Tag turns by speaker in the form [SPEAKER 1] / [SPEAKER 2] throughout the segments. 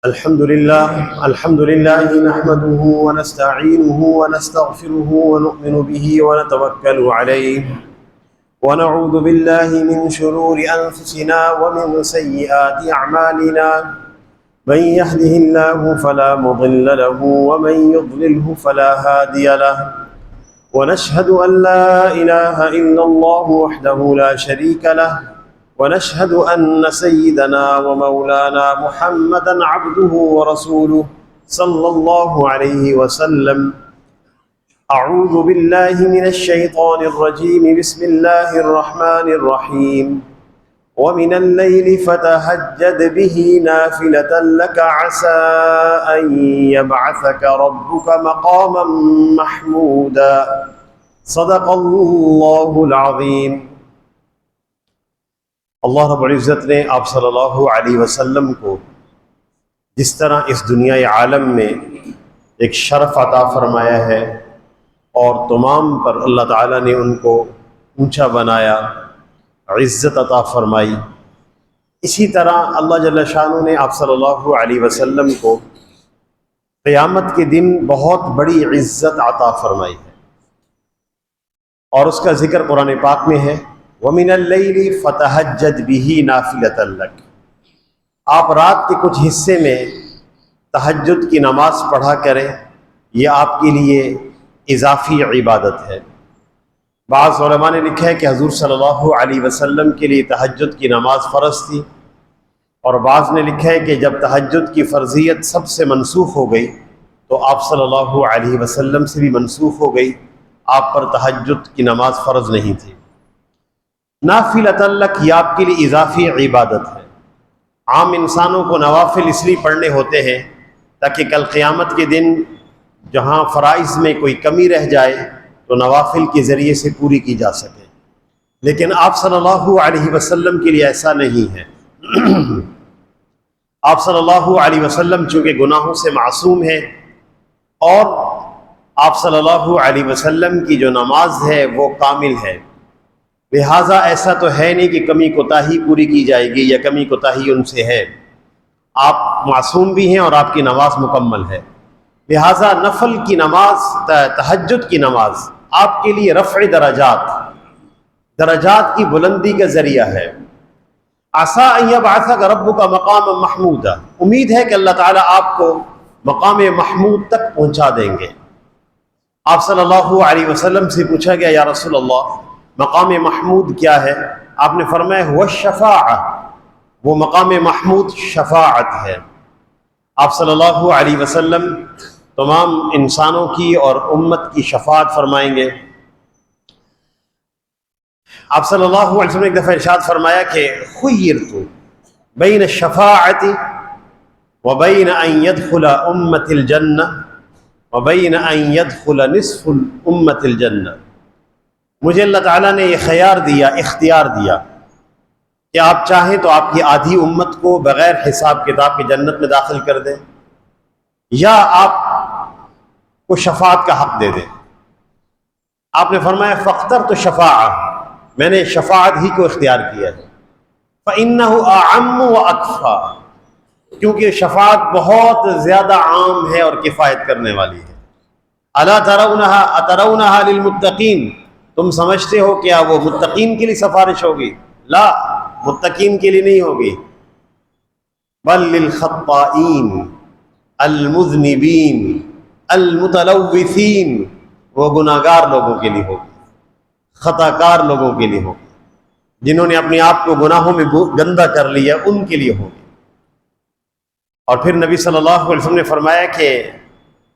[SPEAKER 1] الحمد لله نحمده ونستعينه ونستغفره ونؤمن به ونتوكل عليه ونعوذ بالله من شرور أنفسنا ومن سيئات أعمالنا من يهده الله فلا مضل له ومن يضلله فلا هادي له ونشهد أن لا إله إلا الله وحده لا شريك له ونشهد أن سيدنا ومولانا محمدا عبده ورسوله صلى الله عليه وسلم. أعوذ بالله من الشيطان الرجيم. بسم الله الرحمن الرحيم. ومن الليل فتهجد به نافلة لك عسى أن يبعثك ربك مقاما محمودا. صدق الله العظيم. اللہ رب العزت نے آپ صلی اللہ علیہ وسلم کو جس طرح اس دنیا عالم میں ایک شرف عطا فرمایا ہے اور تمام پر اللہ تعالیٰ نے ان کو اونچا بنایا، عزت عطا فرمائی، اسی طرح اللہ جل شانہ نے آپ صلی اللہ علیہ وسلم کو قیامت کے دن بہت بڑی عزت عطا فرمائی ہے، اور اس کا ذکر قرآن پاک میں ہے. وَمِنَ اللَّيْلِ فَتَهَجَّدْ بِهِ نَافِلَةً لَكَ. آپ رات کے کچھ حصے میں تہجد کی نماز پڑھا کریں، یہ آپ کے لیے اضافی عبادت ہے. بعض علماء نے لکھا ہے کہ حضور صلی اللہ علیہ وسلم کے لیے تہجد کی نماز فرض تھی، اور بعض نے لکھا ہے کہ جب تہجد کی فرضیت سب سے منسوخ ہو گئی تو آپ صلی اللہ علیہ وسلم سے بھی منسوخ ہو گئی، آپ پر تہجد کی نماز فرض نہیں تھی. نافلۃ لک، یہ آپ کے لیے اضافی عبادت ہے. عام انسانوں کو نوافل اس لیے پڑھنے ہوتے ہیں تاکہ کل قیامت کے دن جہاں فرائض میں کوئی کمی رہ جائے تو نوافل کے ذریعے سے پوری کی جا سکے، لیکن آپ صلی اللہ علیہ وسلم کے لیے ایسا نہیں ہے. آپ صلی اللہ علیہ وسلم چونکہ گناہوں سے معصوم ہیں، اور آپ صلی اللہ علیہ وسلم کی جو نماز ہے وہ کامل ہے، لہٰذا ایسا تو ہے نہیں کہ کمی کوتاہی پوری کی جائے گی یا کمی کوتاہی ان سے ہے. آپ معصوم بھی ہیں اور آپ کی نماز مکمل ہے، لہٰذا نفل کی نماز، تہجد کی نماز آپ کے لیے رفع درجات کی بلندی کا ذریعہ ہے. عسیٰ ان یبعثک ربک مقاما محمودا، امید ہے کہ اللہ تعالیٰ آپ کو مقام محمود تک پہنچا دیں گے. آپ صلی اللہ علیہ وسلم سے پوچھا گیا، یا رسول اللہ مقام محمود کیا ہے؟ آپ نے فرمایا هو الشفاعہ، وہ مقام محمود شفاعت ہے. آپ صلی اللہ علیہ وسلم تمام انسانوں کی اور امت کی شفاعت فرمائیں گے. آپ صلی اللہ علیہ وسلم نے ایک دفعہ ارشاد فرمایا کہ خیرت بین الشفاعت وبین ان يدخل امت الجنہ وبین ان يدخل نصف امت الجنہ. مجھے اللہ تعالیٰ نے یہ خیار دیا، اختیار دیا کہ آپ چاہیں تو آپ کی آدھی امت کو بغیر حساب کتاب کے جنت میں داخل کر دیں، یا آپ کو شفاعت کا حق دے دیں. آپ نے فرمایا فاخترت الشفاعہ، میں نے شفاعت ہی کو اختیار کیا ہے. فإنه أعم وأكفى، کیونکہ شفاعت بہت زیادہ عام ہے اور کفایت کرنے والی ہے. الا اترونها للمتقین، تم سمجھتے ہو کیا وہ متقین کے لیے سفارش ہوگی؟ لا، متقین کے لیے نہیں ہوگی. بل للخطائین المذنبین المتلوثین، وہ گناہگار لوگوں کے لیے ہوگی، خطا کار لوگوں کے لیے ہوگی، جنہوں نے اپنے آپ کو گناہوں میں گندہ کر لیا، ان کے لیے ہوگی. اور پھر نبی صلی اللہ علیہ وسلم نے فرمایا کہ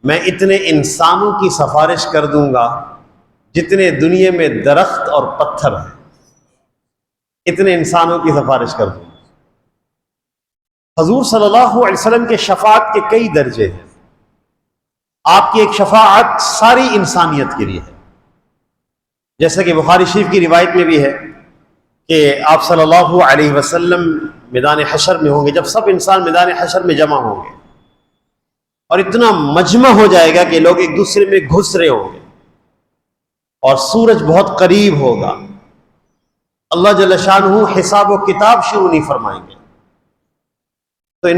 [SPEAKER 1] میں اتنے انسانوں کی سفارش کر دوں گا جتنے دنیا میں درخت اور پتھر ہیں، اتنے انسانوں کی سفارش کر دوں گا. حضور صلی اللہ علیہ وسلم کے شفاعت کے کئی درجے ہیں. آپ کی ایک شفاعت ساری انسانیت کے لیے ہے، جیسا کہ بخاری شریف کی روایت میں بھی ہے کہ آپ صلی اللہ علیہ وسلم میدان حشر میں ہوں گے. جب سب انسان میدان حشر میں جمع ہوں گے اور اتنا مجمع ہو جائے گا کہ لوگ ایک دوسرے میں گھس رہے ہوں گے اور سورج بہت قریب ہوگا، اللہ جل شانہ حساب و کتاب شروع نہیں فرمائیں گے. تو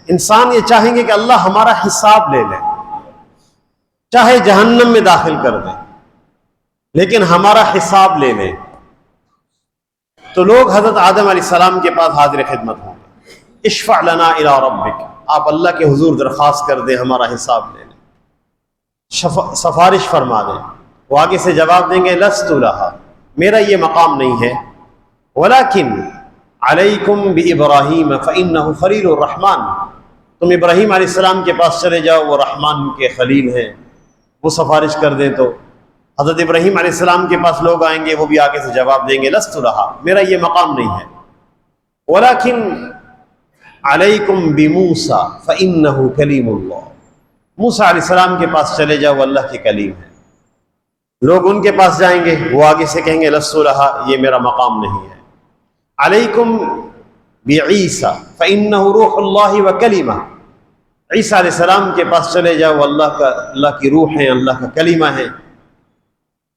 [SPEAKER 1] انسان یہ چاہیں گے کہ اللہ ہمارا حساب لے لے، چاہے جہنم میں داخل کر دیں لیکن ہمارا حساب لے لیں۔ تو لوگ حضرت آدم علیہ السلام کے پاس حاضر خدمت ہوں گے، اشفع لنا الی ربک، آپ اللہ کے حضور درخواست کر دیں ہمارا حساب لے لیں، سفارش فرما دیں۔ وہ آگے سے جواب دیں گے لست لہا، میرا یہ مقام نہیں ہے، ولیکن علیکم بابراہیم فانہ خلیل الرحمن، تم ابراہیم علیہ السلام کے پاس چلے جاؤ، وہ رحمان کے خلیل ہیں، وہ سفارش کر دیں۔ تو حضرت ابراہیم علیہ السلام کے پاس لوگ آئیں گے، وہ بھی آگے سے جواب دیں گے لست لہا، میرا یہ مقام نہیں ہے، ولیکن علیکم بموسیٰ فانہ کلیم اللہ، موسیٰ علیہ السلام کے پاس چلے جاؤ، وہ اللہ کے کلیم ہیں۔ لوگ ان کے پاس جائیں گے، وہ آگے سے کہیں گے لست لہا، یہ میرا مقام نہیں ہے، علیکم بعیسیٰ فانہ روح اللہ وکلمہ، عیسیٰ علیہ السلام کے پاس چلے جاؤ، وہ اللہ کی روح ہیں، اللہ کا کلمہ ہے۔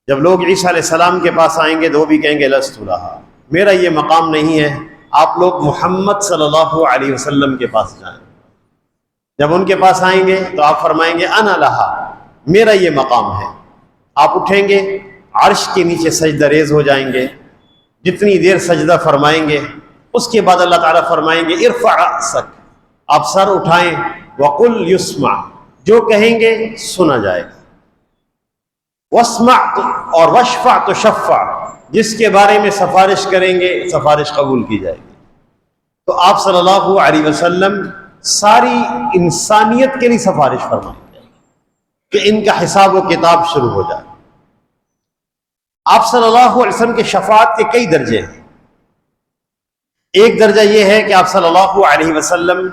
[SPEAKER 1] جب لوگ عیسیٰ علیہ السلام کے پاس آئیں گے تو وہ بھی کہیں گے لست لہا، میرا یہ مقام نہیں ہے، آپ لوگ محمد صلی اللہ علیہ وسلم کے پاس جائیں۔ جب ان کے پاس آئیں گے تو آپ فرمائیں گے انا لہا، میرا یہ مقام ہے۔ آپ اٹھیں گے، عرش کے نیچے سجدہ ریز ہو جائیں گے، جتنی دیر سجدہ فرمائیں گے، اس کے بعد اللہ تعالیٰ فرمائیں گے ارفع رأسک، آپ سر اٹھائیں، وقل یسمع، جو کہیں گے سنا جائے گا، واسمع اور واشفع تشفع، جس کے بارے میں سفارش کریں گے سفارش قبول کی جائے گی۔ تو آپ صلی اللہ علیہ وسلم ساری انسانیت کے لیے سفارش فرمائیں گے کہ ان کا حساب و کتاب شروع ہو جائے۔ آپ صلی اللہ علیہ وسلم کے شفاعت کے کئی درجے ہیں۔ ایک درجہ یہ ہے کہ آپ صلی اللہ علیہ وسلم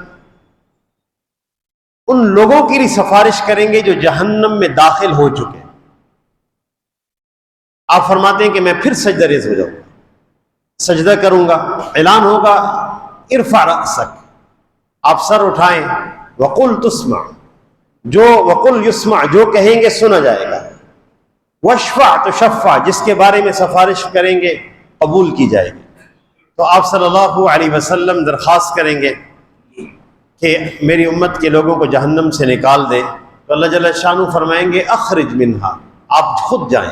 [SPEAKER 1] ان لوگوں کی لیے سفارش کریں گے جو جہنم میں داخل ہو چکے ہیں۔ آپ فرماتے ہیں کہ میں پھر سجدہ ریز ہو جاؤں گا، سجدہ کروں گا، اعلان ہوگا ارفع رأسک، آپ سر اٹھائیں، وقل تسمع، وقل یسمع، جو کہیں گے سنا جائے گا، واشفع تشفع، جس کے بارے میں سفارش کریں گے قبول کی جائے گی۔ تو آپ صلی اللہ علیہ وسلم درخواست کریں گے کہ میری امت کے لوگوں کو جہنم سے نکال دیں، تو اللہ جل شانہ فرمائیں گے اخرج منہا، آپ خود جائیں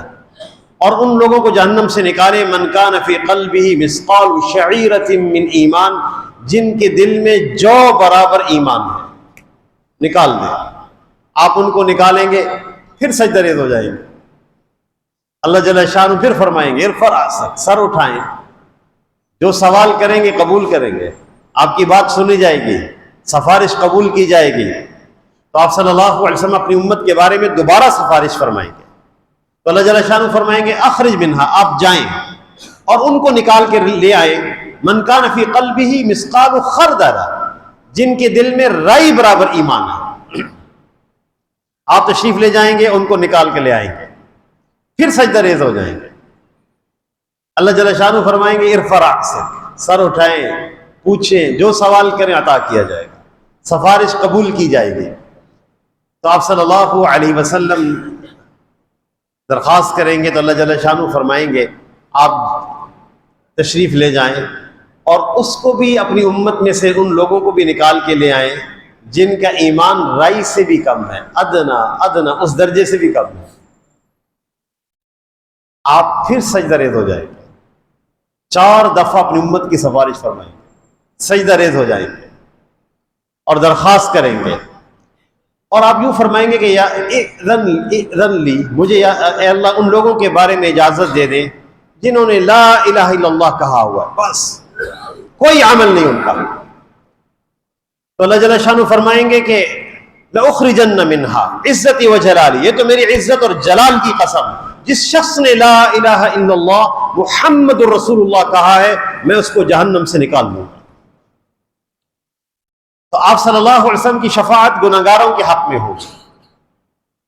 [SPEAKER 1] اور ان لوگوں کو جہنم سے نکالیں، من کان فی قلبہ مثقال شعیرۃ من ایمان، جن کے دل میں جو برابر ایمان ہے، نکال دیں۔ آپ ان کو نکالیں گے، پھر سجدہ ریز ہو جائیں گے۔ اللہ جل شانہ پھر فرمائیں گے ارفع رأسک، سر اٹھائیں، جو سوال کریں گے قبول کریں گے، آپ کی بات سنی جائے گی، سفارش قبول کی جائے گی۔ تو آپ صلی اللہ علیہ وسلم اپنی امت کے بارے میں دوبارہ سفارش فرمائیں گے، تو اللہ جل شانہ فرمائیں گے اخرج منہا، آپ جائیں اور ان کو نکال کے لے آئے، من کان فی قلبہ مثقال خردل، جن کے دل میں رائی برابر ایمان ہے، آپ تشریف لے جائیں گے، ان کو نکال کے لے آئیں گے، پھر سجدہ ریز ہو جائیں گے۔ اللہ جل شانہ فرمائیں گے ارفع رأسک، سر اٹھائیں، پوچھیں، جو سوال کریں عطا کیا جائے گا، سفارش قبول کی جائے گی۔ تو آپ صلی اللہ علیہ وسلم درخواست کریں گے تو اللہ جل شانہ فرمائیں گے آپ تشریف لے جائیں اور اس کو بھی اپنی امت میں سے ان لوگوں کو بھی نکال کے لے آئیں جن کا ایمان رائی سے بھی کم ہے، ادنا اس درجے سے بھی کم ہے۔ آپ پھر سجدہ ریز ہو جائیں گے، 4 دفعہ اپنی امت کی سفارش فرمائیں گے، سجدہ ریز ہو جائیں گے اور درخواست کریں گے، اور آپ یوں فرمائیں گے کہ یا اذن لی، مجھے اے اللہ ان لوگوں کے بارے میں اجازت دے دیں جنہوں نے لا الہ الا اللہ کہا ہوا ہے، بس کوئی عمل نہیں ان کا۔ تو اللہ جل شانہ فرمائیں گے کہ لأخرجن منہا عزتی و جلالی، یہ تو میری عزت اور جلال کی قسم، جس شخص نے لا الہ الا اللہ محمد رسول اللہ کہا ہے میں اس کو جہنم سے نکال دوں گا۔ تو آپ صلی اللہ علیہ وسلم کی شفاعت گناہگاروں کے حق میں ہوگی،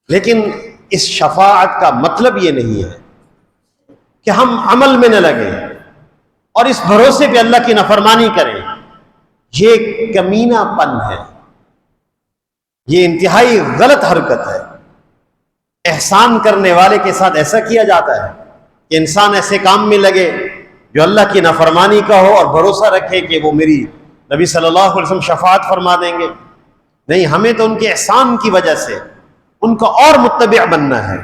[SPEAKER 1] لیکن اس شفاعت کا مطلب یہ نہیں ہے کہ ہم عمل میں نہ لگیں اور اس بھروسے پہ اللہ کی نافرمانی کریں۔ یہ کمینہ پن ہے، یہ انتہائی غلط حرکت ہے۔ احسان کرنے والے کے ساتھ ایسا کیا جاتا ہے کہ انسان ایسے کام میں لگے جو اللہ کی نافرمانی کا ہو اور بھروسہ رکھے کہ وہ میری نبی صلی اللہ علیہ وسلم شفاعت فرما دیں گے؟ نہیں، ہمیں تو ان کے احسان کی وجہ سے ان کا اور متبع بننا ہے۔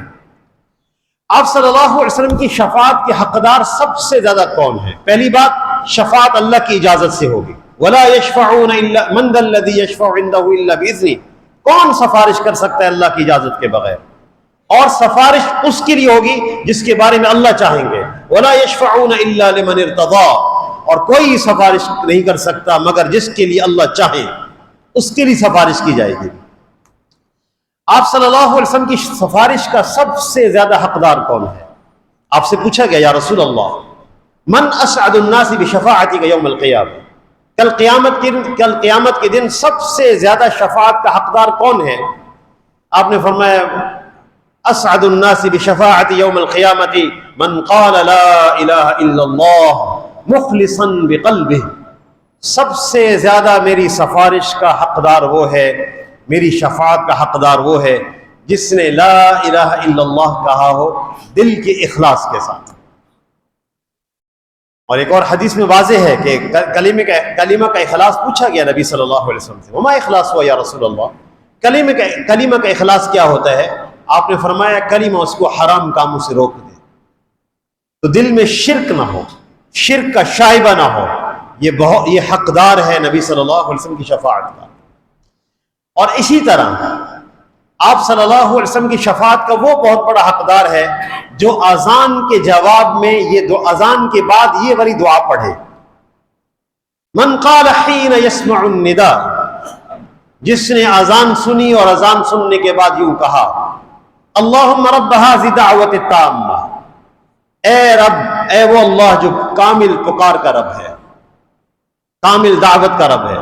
[SPEAKER 1] آپ صلی اللہ علیہ وسلم کی شفاعت کے حقدار سب سے زیادہ کون ہیں؟ پہلی بات، شفاعت اللہ کی اجازت سے ہوگی۔ وَلَا يَشْفَعُونَ إِلَّا مَنْ ذَا الَّذِي يَشْفَعُ عِنْدَهُ إِلَّا بِإِذْنِهِ، کون سفارش کر سکتا ہے اللہ کی اجازت کے بغیر؟ اور سفارش اس کے لیے ہوگی جس کے بارے میں اللہ چاہیں گے۔ وَلَا يَشْفَعُونَ إِلَّا لِمَنِ ارْتَضَىٰ، اور کوئی سفارش نہیں کر سکتا مگر جس کے لیے اللہ چاہے، اس کے لیے سفارش کی جائے گی۔ آپ صلی اللہ علیہ وسلم کی سفارش کا سب سے زیادہ حقدار کون ہے؟ آپ سے پوچھا گیا یا رسول اللہ من اسعد الناس بشفاعتک یوم القیامہ، کل قیامت کے دن سب سے زیادہ شفاعت کا حقدار کون ہے؟ آپ نے فرمایا اسعد الناس بشفاعتی یوم القیامت من قال لا الہ الا اللہ مخلصا بقلبہ، سب سے زیادہ میری سفارش کا حقدار وہ ہے، میری شفاعت کا حقدار وہ ہے جس نے لا الہ الا اللہ کہا ہو دل کے اخلاص کے ساتھ۔ اور ایک اور حدیث میں واضح ہے کہ کلمہ کا اخلاص پوچھا گیا نبی صلی اللہ علیہ وسلم سے، وما اخلاص ہوا یا رسول اللہ، کلمہ کا اخلاص کیا ہوتا ہے؟ آپ نے فرمایا کلمہ اس کو حرام کاموں سے روک دے، تو دل میں شرک نہ ہو، شرک کا شائبہ نہ ہو، یہ حقدار ہے نبی صلی اللہ علیہ وسلم کی شفاعت کا۔ اور اسی طرح آپ صلی اللہ علیہ وسلم کی شفاعت کا وہ بہت بڑا حقدار ہے جو اذان کے جواب میں اذان کے بعد یہ والی دعا پڑھے، من قال حین یسمع النداء، جس نے اذان سنی اور اذان سننے کے بعد یوں کہا اللہم رب ھذہ دعوۃ التامہ، اے رب، اے وہ اللہ جو کامل پکار کا رب ہے، کامل دعوت کا رب ہے،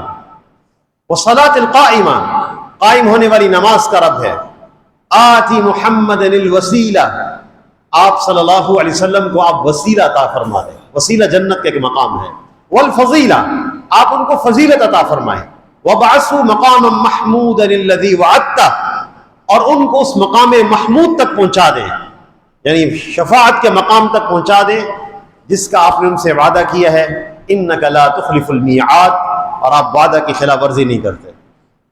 [SPEAKER 1] والصلاۃ القائمہ، قائم ہونے والی نماز کا رب ہے، آتی محمد الوسیلہ، آپ صلی اللہ علیہ وسلم کو آپ وسیلہ عطا فرما دیں، وسیلہ جنت کا ایک مقام ہے، والفضیلہ، آپ ان کو فضیلت عطا فرمائیں، وابعثہ مقاما محمودا الذی وعدتہ، اور ان کو اس مقام محمود تک پہنچا دیں، یعنی شفاعت کے مقام تک پہنچا دیں جس کا آپ نے ان سے وعدہ کیا ہے، انک لا تخلف المیعاد، اور آپ وعدہ کی خلاف ورزی نہیں کرتے۔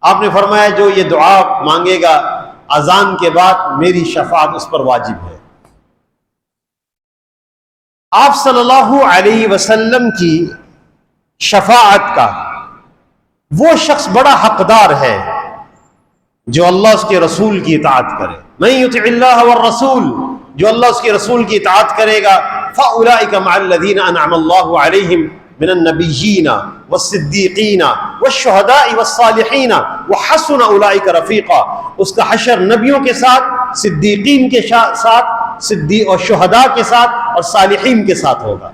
[SPEAKER 1] آپ نے فرمایا جو یہ دعا مانگے گا اذان کے بعد میری شفاعت اس پر واجب ہے۔ آپ صلی اللہ علیہ وسلم کی شفاعت کا وہ شخص بڑا حقدار ہے جو اللہ اس کے رسول کی اطاعت کرے، من یطع اللہ والرسول، جو اللہ اس کے رسول کی اطاعت کرے گا، فاولئک مع الذین انعم اللہ علیہم من النبیین والصدیقین والشہداء والصالحین وحسن اولئک رفیقا، اس کا حشر نبیوں کے ساتھ، صدیقین کے ساتھ، اور شہداء کے ساتھ اور صالحین کے ساتھ ہوگا۔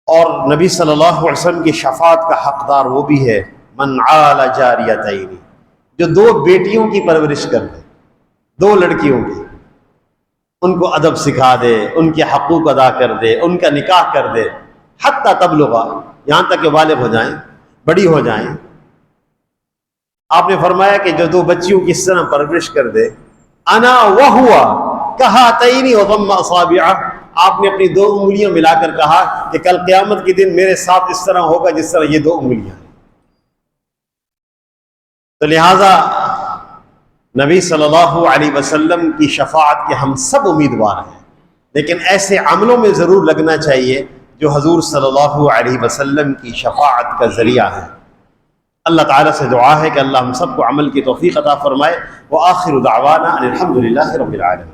[SPEAKER 1] اور نبی صلی اللہ علیہ وسلم کی شفاعت کا حقدار وہ بھی ہے من عال جاریتین، جو دو بیٹیوں کی پرورش کر دے، دو لڑکیوں کی، ان کو ادب سکھا دے، ان کے حقوق ادا کر دے، ان کا نکاح کر دے، حتی تبلغا، یہاں تک کہ بالغ ہو جائیں، بڑی ہو جائیں۔ آپ نے فرمایا کہ جو دو بچیوں کی اس طرح پرورش کر دے، انا وہوا کہاتین وضم اصابعہ، آپ نے اپنی دو انگلیاں ملا کر کہا کہ کل قیامت کے دن میرے ساتھ اس طرح ہوگا جس طرح یہ دو انگلیاں ہیں۔ تو لہٰذا نبی صلی اللہ علیہ وسلم کی شفاعت کے ہم سب امیدوار ہیں، لیکن ایسے عملوں میں ضرور لگنا چاہیے جو حضور صلی اللہ علیہ وسلم کی شفاعت کا ذریعہ ہے۔ اللہ تعالیٰ سے دعا ہے کہ اللہ ہم سب کو عمل کی توفیق عطا فرمائے۔ وآخر دعوانا ان الحمد للہ رب العالمین۔